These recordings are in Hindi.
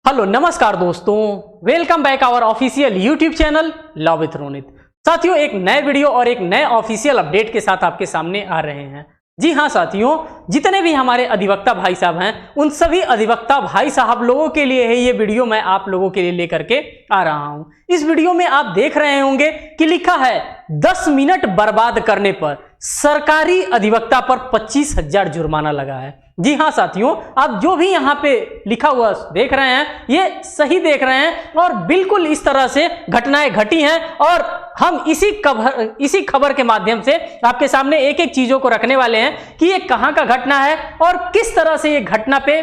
हेलो नमस्कार दोस्तों, welcome back our official YouTube channel law with Ronit. साथियों, एक नए वीडियो और एक नए ऑफिशियल अपडेट के साथ आपके सामने आ रहे हैं। जी हाँ साथियों, जितने भी हमारे अधिवक्ता भाई साहब हैं उन सभी अधिवक्ता भाई साहब लोगों के लिए है ये वीडियो मैं आप लोगों के लिए लेकर के आ रहा हूं। इस वीडियो में आप देख रहे होंगे कि लिखा है 10 मिनट बर्बाद करने पर सरकारी अधिवक्ता पर 25,000 जुर्माना लगा है। जी हाँ साथियों, आप जो भी यहाँ पे लिखा हुआ देख रहे हैं ये सही देख रहे हैं और बिल्कुल इस तरह से घटनाएं घटी हैं और हम इसी खबर के माध्यम से आपके सामने एक एक चीजों को रखने वाले हैं कि ये कहां का घटना है और किस तरह से ये घटना पे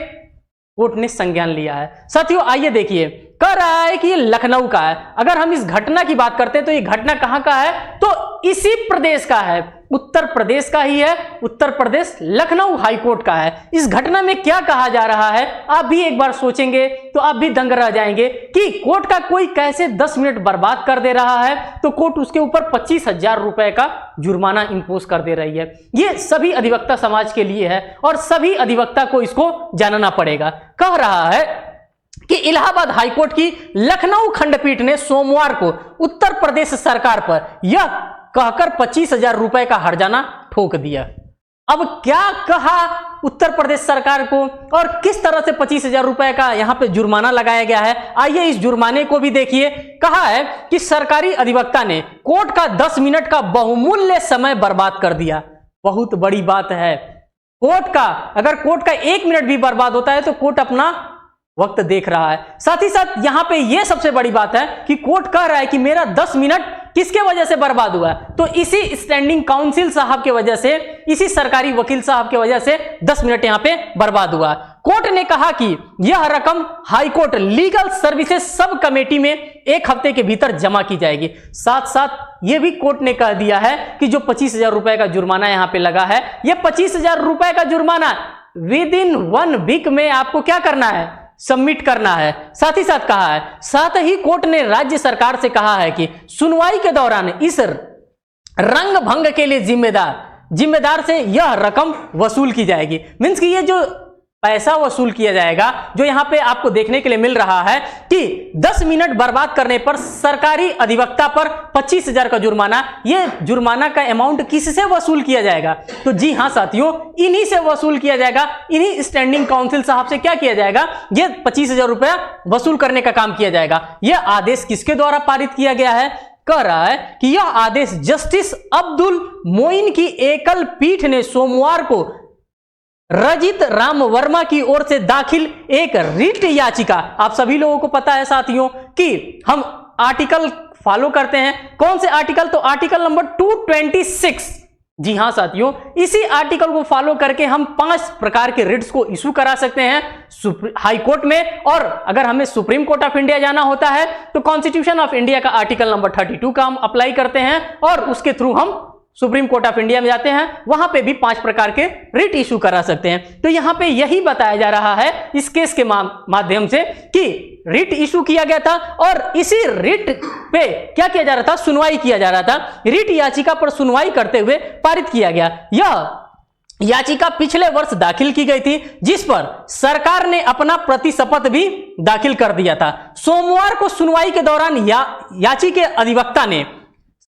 कोर्ट ने संज्ञान लिया है। साथियों आइए देखिए, कह रहा है कि ये लखनऊ का है। अगर हम इस घटना की बात करते हैं तो ये घटना कहां का है, तो इसी प्रदेश का है, उत्तर प्रदेश का ही है। उत्तर प्रदेश लखनऊ हाईकोर्ट का है। इस घटना में क्या कहा जा रहा है आप भी एक बार सोचेंगे तो आप भी दंग रह जाएंगे कि कोर्ट का कोई कैसे 10 मिनट बर्बाद कर दे रहा है तो कोर्ट उसके ऊपर 25,000 रुपए का जुर्माना इंपोज कर दे रही है। ये सभी अधिवक्ता समाज के लिए है और सभी अधिवक्ता को इसको जानना पड़ेगा। कह रहा है कि इलाहाबाद हाईकोर्ट की लखनऊ खंडपीठ ने सोमवार को उत्तर प्रदेश सरकार पर यह कहकर 25,000 रुपए का हर्जाना ठोक दिया। अब क्या कहा उत्तर प्रदेश सरकार को और किस तरह से 25,000 रुपए का यहां पे जुर्माना लगाया गया है, आइए इस जुर्माने को भी देखिए। कहा है कि सरकारी अधिवक्ता ने कोर्ट का 10 मिनट का बहुमूल्य समय बर्बाद कर दिया। बहुत बड़ी बात है। कोर्ट का अगर कोर्ट का 1 मिनट भी बर्बाद होता है तो कोर्ट अपना वक्त देख रहा है। साथ ही साथ यहां पे यह सबसे बड़ी बात है कि कोर्ट कह रहा है कि मेरा 10 मिनट किसके वजह से बर्बाद हुआ है, तो इसी स्टैंडिंग काउंसिल साहब के वजह से, इसी सरकारी वकील साहब के वजह से 10 मिनट यहां पे बर्बाद हुआ। कोर्ट ने कहा कि यह रकम high court legal services sub committee में 1 हफ्ते के भीतर जमा की जाएगी। साथ साथ यह भी कोर्ट ने कह दिया है कि जो 25,000 रुपए का जुर्माना यहां पे लगा है, यह 25,000 रुपए का जुर्माना विद इन 1 वीक में आपको क्या करना है, सबमिट करना है। साथ ही साथ कहा है, साथ ही कोर्ट ने राज्य सरकार से कहा है कि सुनवाई के दौरान इस रंग भंग के लिए जिम्मेदार से यह रकम वसूल की जाएगी। मींस कि ये जो पैसा वसूल किया जाएगा, जो यहां पे आपको देखने के लिए मिल रहा है कि 10 मिनट बर्बाद करने पर सरकारी अधिवक्ता पर 25,000 का जुर्माना, ये जुर्माना का अमाउंट किससे वसूल किया जाएगा, तो जी हां साथियों, इन्हीं से वसूल किया जाएगा। इन्हीं स्टैंडिंग काउंसिल साहब से क्या किया जाएगा, ये 25,000 रुपया वसूल करने का काम किया जाएगा। यह आदेश किसके द्वारा पारित किया गया है, कह रहा है कि यह आदेश जस्टिस अब्दुल मोइन की एकल पीठ ने सोमवार को रजित राम वर्मा की ओर से दाखिल एक रिट याचिका, आप सभी लोगों को पता है साथियों कि हम आर्टिकल फॉलो करते हैं। कौन से आर्टिकल, तो आर्टिकल नंबर 226। जी हां साथियों, इसी आर्टिकल को फॉलो करके हम 5 प्रकार के रिट्स को इशू करा सकते हैं हाई कोर्ट में। और अगर हमें सुप्रीम कोर्ट ऑफ इंडिया जाना होता है तो कॉन्स्टिट्यूशन ऑफ इंडिया का आर्टिकल नंबर 32 का हम अप्लाई करते हैं और उसके थ्रू हम सुप्रीम कोर्ट ऑफ इंडिया में जाते हैं, वहां पे भी 5 प्रकार के रिट इशू करा सकते हैं। तो यहां पे यही बताया जा रहा है इस केस के माध्यम से कि रिट इशू किया गया था और इसी रिट पे क्या किया जा रहा था, सुनवाई किया जा रहा था। रिट याचिका पर सुनवाई करते हुए पारित किया गया। यह याचिका पिछले वर्ष दाखिल की गई थी, जिस पर सरकार ने अपना प्रतिशपथ भी दाखिल कर दिया था। सोमवार को सुनवाई के दौरान याची के अधिवक्ता ने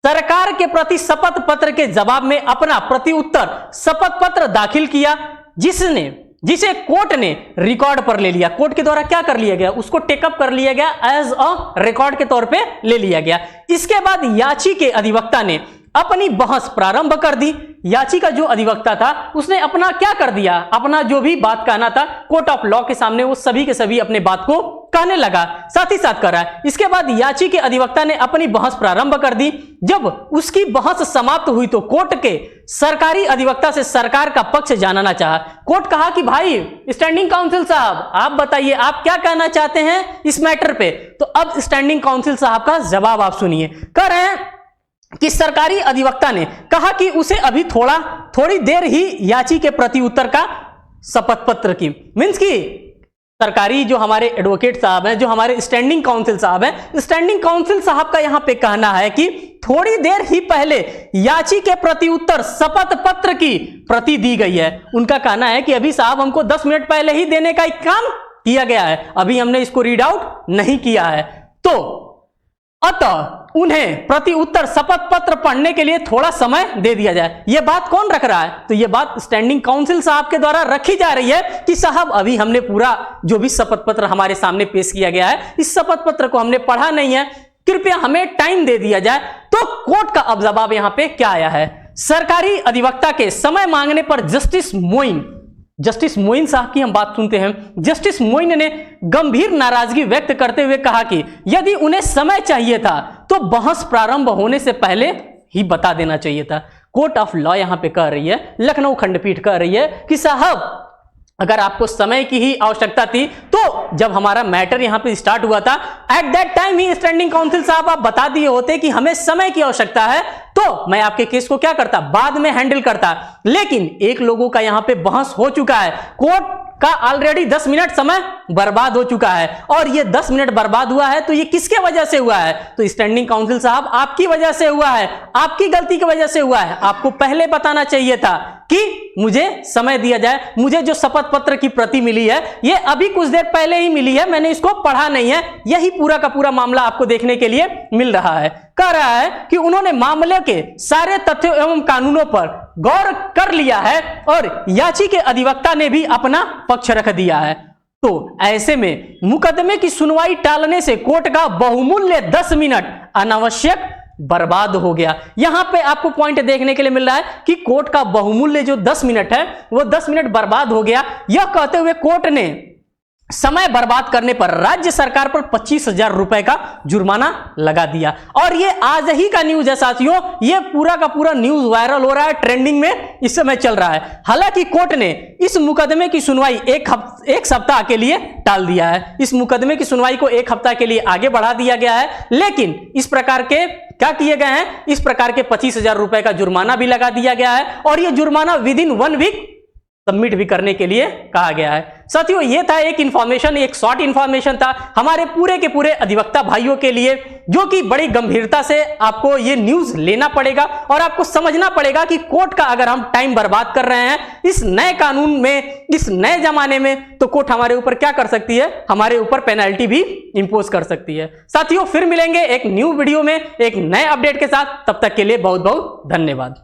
सरकार के प्रति शपथ पत्र के जवाब में अपना प्रति उत्तर शपथ पत्र दाखिल किया, जिसे कोर्ट ने रिकॉर्ड पर ले लिया। कोर्ट के द्वारा क्या कर लिया गया, उसको टेकअप कर लिया गया, एज अ रिकॉर्ड के तौर पे ले लिया गया। इसके बाद याची के अधिवक्ता ने अपनी बहस प्रारंभ कर दी। याची का जो अधिवक्ता था उसने अपना क्या कर दिया, अपना जो भी बात कहना था कोर्ट ऑफ लॉ के सामने वो सभी के सभी अपने बात को कहने लगा। साथ ही साथ कर रहा है, इसके बाद याची के अधिवक्ता ने अपनी बहस प्रारंभ कर दी। जब उसकी बहस समाप्त हुई तो कोर्ट के सरकारी अधिवक्ता से सरकार का पक्ष जानना चाहा। कोर्ट कहा कि भाई स्टैंडिंग काउंसिल साहब, आप बताइए आप क्या कहना चाहते हैं इस मैटर पे। तो अब स्टैंडिंग काउंसिल साहब का जवाब आप सुनिए। कह रहे हैं कि सरकारी अधिवक्ता ने कहा कि उसे अभी थोड़ी देर ही याची के प्रति उत्तर का शपथ पत्र की, मींस की सरकारी जो हमारे एडवोकेट साहब हैं, जो हमारे स्टैंडिंग काउंसिल साहब हैं, स्टैंडिंग काउंसिल साहब का यहां पे कहना है कि थोड़ी देर ही पहले याची के प्रति उत्तर शपथ पत्र की प्रति दी गई है। उनका कहना है कि अभी साहब हमको 10 मिनट पहले ही देने का काम किया गया है, अभी हमने इसको रीड आउट नहीं किया है। तो अतः उन्हें प्रति उत्तर शपथ पत्र पढ़ने के लिए थोड़ा समय दे दिया जाए। यह बात कौन रख रहा है? तो यह बात स्टैंडिंग काउंसिल साहब के द्वारा रखी जा रही है कि साहब अभी हमने पूरा जो भी शपथ पत्र हमारे सामने पेश किया गया है, इस शपथ पत्र को हमने पढ़ा नहीं है, कृपया हमें टाइम दे दिया जाए। तो कोर्ट का अब जवाब यहां पे क्या आया है? सरकारी अधिवक्ता के समय मांगने पर जस्टिस मोइन साहब की हम बात सुनते हैं। जस्टिस मोइन ने गंभीर नाराजगी व्यक्त करते हुए कहा कि यदि उन्हें समय चाहिए था तो बहस प्रारंभ होने से पहले ही बता देना चाहिए था। कोर्ट ऑफ लॉ यहां पे कह रही है, लखनऊ खंडपीठ कह रही है कि साहब अगर आपको समय की ही आवश्यकता थी तो जब हमारा मैटर यहां पे स्टार्ट हुआ था, at that time he standing council साहब आप बता दिए होते कि हमें समय की आवश्यकता है, तो मैं आपके केस को क्या करता, बाद में हैंडल करता। लेकिन एक लोगों का यहां पे बहस हो चुका है, कोर्ट का ऑलरेडी 10 मिनट समय बर्बाद हो चुका है, और ये 10 मिनट बर्बाद हुआ है तो ये किसके वजह से हुआ है? तो स्टैंडिंग काउंसिल साहब आपकी वजह से हुआ है, आपकी गलती की वजह से हुआ है। आपको पहले बताना चाहिए था कि मुझे समय दिया जाए। मुझे जो शपथ पत्र की प्रति मिली है ये अभी कुछ देर पहले ही मिली है, मैंने इसको पढ़ा नहीं है। यही पूरा का पूरा मामला आपको देखने के लिए मिल रहा है। कह रहा है कि उन्होंने मामले के सारे तथ्यों एवं कानूनों पर गौर कर लिया है और याची के अधिवक्ता ने भी अपना पक्ष रख दिया है। तो ऐसे में मुकदमे की सुनवाई टालने से कोर्ट का बहुमूल्य 10 मिनट अनावश्यक बर्बाद हो गया। यहां पे आपको पॉइंट देखने के लिए मिल रहा है कि कोर्ट का बहुमूल्य जो 10 मिनट है वो 10 मिनट बर्बाद हो गया। यह कहते हुए कोर्ट ने समय बर्बाद करने पर राज्य सरकार पर 25,000 रुपए का जुर्माना लगा दिया। और ये आज ही का न्यूज है साथियों, ये पूरा का पूरा न्यूज वायरल हो रहा है, ट्रेंडिंग में इस समय चल रहा है। हालांकि कोर्ट ने इस मुकदमे की सुनवाई एक सप्ताह के लिए टाल दिया है। इस मुकदमे की सुनवाई को एक हफ्ता के लिए आगे बढ़ा दिया गया है, लेकिन इस प्रकार के क्या किए गए हैं, इस प्रकार के 25,000 रुपए का जुर्माना भी लगा दिया गया है, और यह जुर्माना विद इन 1 वीक सबमिट भी करने के लिए कहा गया है। साथियों ये था एक इंफॉर्मेशन, एक शॉर्ट इंफॉर्मेशन था हमारे पूरे के पूरे अधिवक्ता भाइयों के लिए, जो कि बड़ी गंभीरता से आपको ये न्यूज लेना पड़ेगा और आपको समझना पड़ेगा कि कोर्ट का अगर हम टाइम बर्बाद कर रहे हैं इस नए कानून में, इस नए जमाने में, तो कोर्ट हमारे ऊपर क्या कर सकती है, हमारे ऊपर पेनल्टी भी इंपोज कर सकती है। साथियों फिर मिलेंगे एक न्यू वीडियो में एक नए अपडेट के साथ, तब तक के लिए बहुत बहुत धन्यवाद।